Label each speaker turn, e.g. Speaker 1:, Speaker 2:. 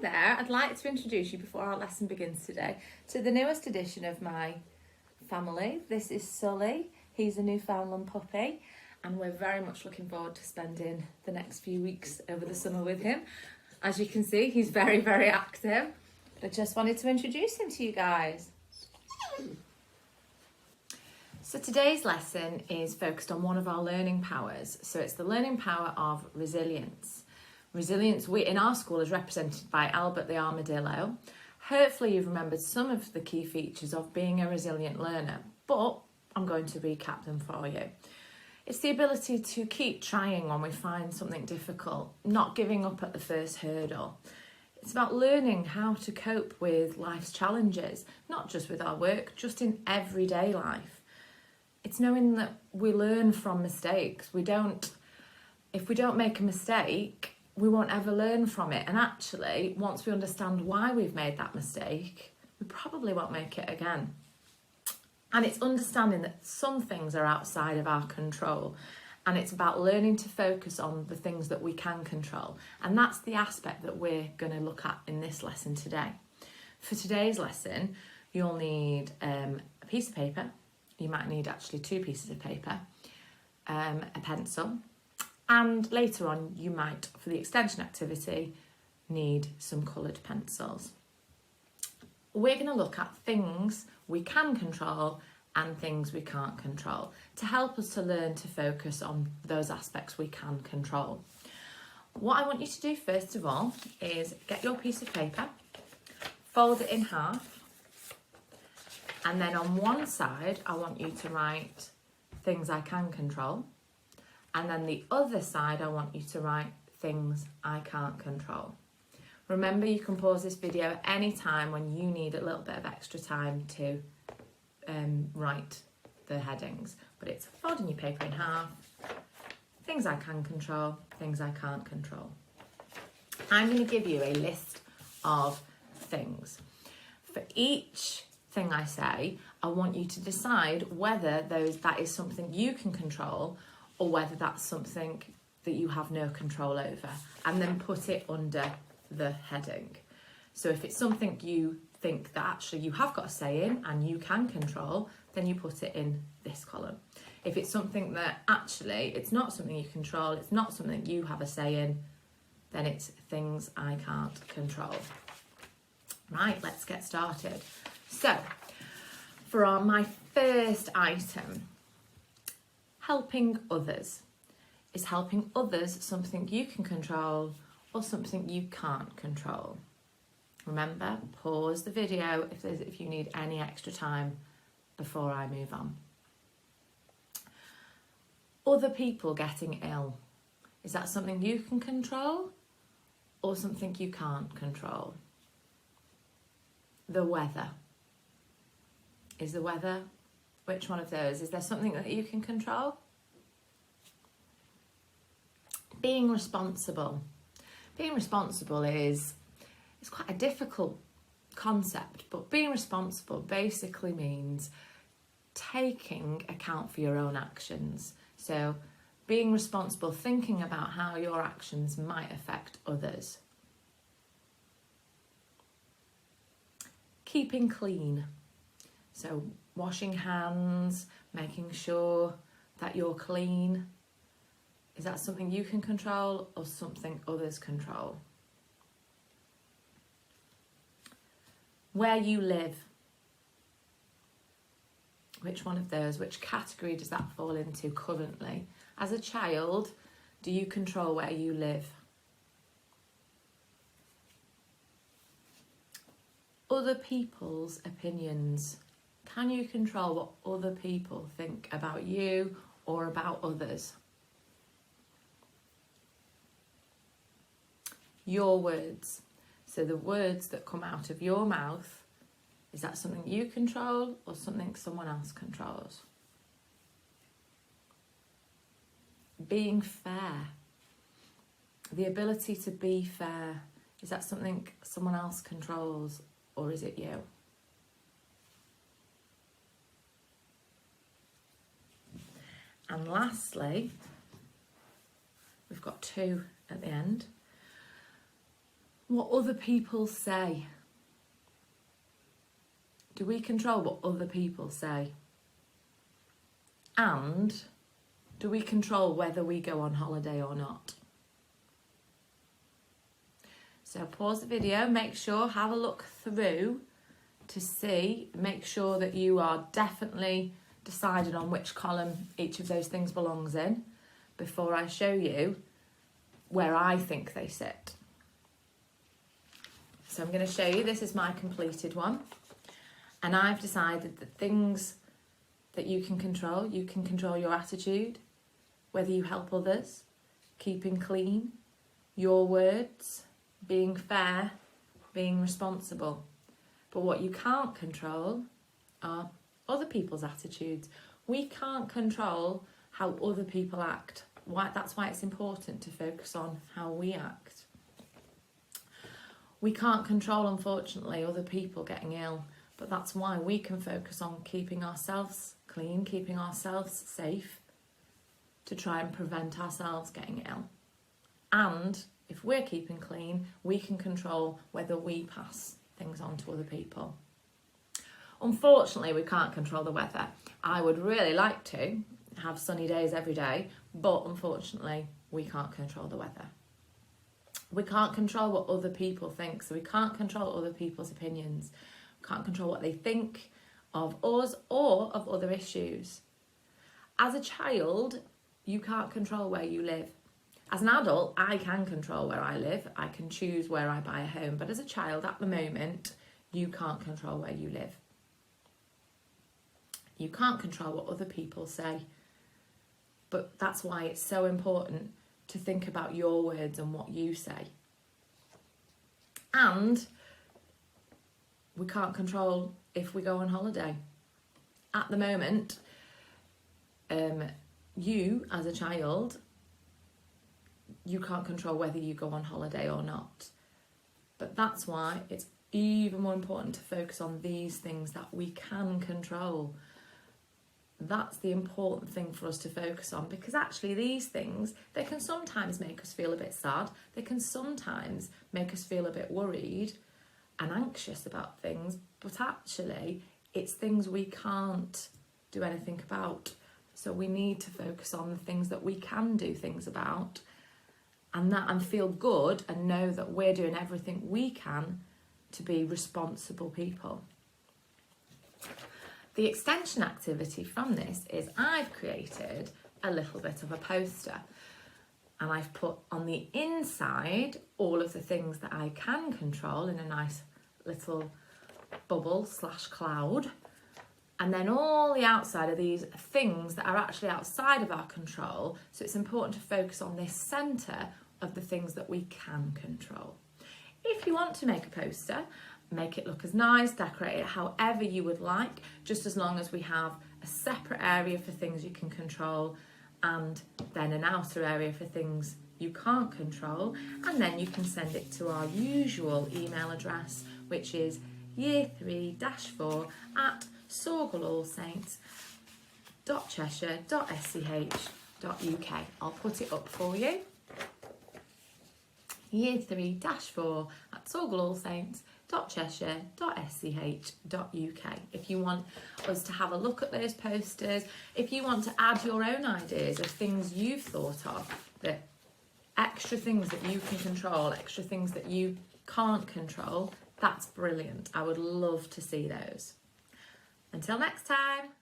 Speaker 1: there, I'd like to introduce you before our lesson begins today to the newest addition of my family. This is Sully. He's a Newfoundland puppy and we're very much looking forward to spending the next few weeks over the summer with him. As you can see, he's very, very active. But I just wanted to introduce him to you guys. So today's lesson is focused on one of our learning powers. So it's the learning power of resilience. Resilience in our school is represented by Albert the armadillo. Hopefully you've remembered some of the key features of being a resilient learner, but I'm going to recap them for you. It's the ability to keep trying when we find something difficult, not giving up at the first hurdle. It's about learning how to cope with life's challenges, not just with our work, just in everyday life. It's knowing that we learn from mistakes. If we don't make a mistake, we won't ever learn from it. And actually, once we understand why we've made that mistake, we probably won't make it again. And it's understanding that some things are outside of our control. And it's about learning to focus on the things that we can control. And that's the aspect that we're going to look at in this lesson today. For today's lesson, you'll need a piece of paper. You might need actually 2 pieces of paper, a pencil. And later on, you might, for the extension activity, need some coloured pencils. We're going to look at things we can control and things we can't control to help us to learn to focus on those aspects we can control. What I want you to do first of all is get your piece of paper, fold it in half, and then on one side, I want you to write things I can control. And then the other side, I want you to write things I can't control. Remember, you can pause this video at any time when you need a little bit of extra time to write the headings. But it's folding your paper in half, things I can control, things I can't control. I'm going to give you a list of things. For each thing I say, I want you to decide whether that is something you can control or whether that's something that you have no control over, and then put it under the heading. So if it's something you think that actually you have got a say in and you can control, then you put it in this column. If it's something that actually it's not something you control, it's not something you have a say in, then it's things I can't control. Right, let's get started. So for my first item, helping others. Is helping others something you can control or something you can't control? Remember, pause the video if you need any extra time before I move on. Other people getting ill. Is that something you can control or something you can't control? The weather. Is the weather, which one of those? Is there something that you can control? Being responsible. Being responsible is quite a difficult concept, but being responsible basically means taking account for your own actions. So being responsible, thinking about how your actions might affect others. Keeping clean. So washing hands, making sure that you're clean. Is that something you can control or something others control? Where you live. Which one of those, which category does that fall into currently? As a child, do you control where you live? Other people's opinions. Can you control what other people think about you or about others? Your words. So the words that come out of your mouth, is that something you control or something someone else controls? Being fair. The ability to be fair. Is that something someone else controls or is it you? And lastly, we've got 2 at the end. what other people say? Do we control what other people say? And do we control whether we go on holiday or not? So pause the video, make sure, have a look through to see, make sure that you are definitely decided on which column each of those things belongs in before I show you where I think they sit. So I'm going to show you, this is my completed one, and I've decided that things that you can control your attitude, whether you help others, keeping clean, your words, being fair, being responsible. But what you can't control are other people's attitudes. We can't control how other people act. That's why it's important to focus on how we act. We can't control, unfortunately, other people getting ill, but that's why we can focus on keeping ourselves clean, keeping ourselves safe to try and prevent ourselves getting ill. And if we're keeping clean, we can control whether we pass things on to other people. Unfortunately, we can't control the weather. I would really like to have sunny days every day, but unfortunately, we can't control the weather. We can't control what other people think, so we can't control other people's opinions. We can't control what they think of us or of other issues. As a child, you can't control where you live. As an adult, I can control where I live. I can choose where I buy a home. But as a child, at the moment, you can't control where you live. You can't control what other people say. But that's why it's so important to think about your words and what you say. And we can't control if we go on holiday. At the moment, you, as a child, you can't control whether you go on holiday or not. But that's why it's even more important to focus on these things that we can control. That's the important thing for us to focus on, because actually these things, they can sometimes make us feel a bit sad. They can sometimes make us feel a bit worried and anxious about things, but actually it's things we can't do anything about. So we need to focus on the things that we can do things about, and feel good and know that we're doing everything we can to be responsible people. The extension activity from this is I've created a little bit of a poster, and I've put on the inside all of the things that I can control in a nice little bubble / cloud, and then all the outside of these things that are actually outside of our control. So it's important to focus on this centre of the things that we can control. If you want to make a poster, make it look as nice, decorate it however you would like, just as long as we have a separate area for things you can control and then an outer area for things you can't control. And then you can send it to our usual email address, which is year3-4@sorgalallsaints.cheshire.sch.uk. I'll put it up for you. year3-4@sorgalallsaints.cheshire.sch.uk. If you want us to have a look at those posters, if you want to add your own ideas of things you've thought of, that extra things that you can control, extra things that you can't control, that's brilliant. I would love to see those. Until next time.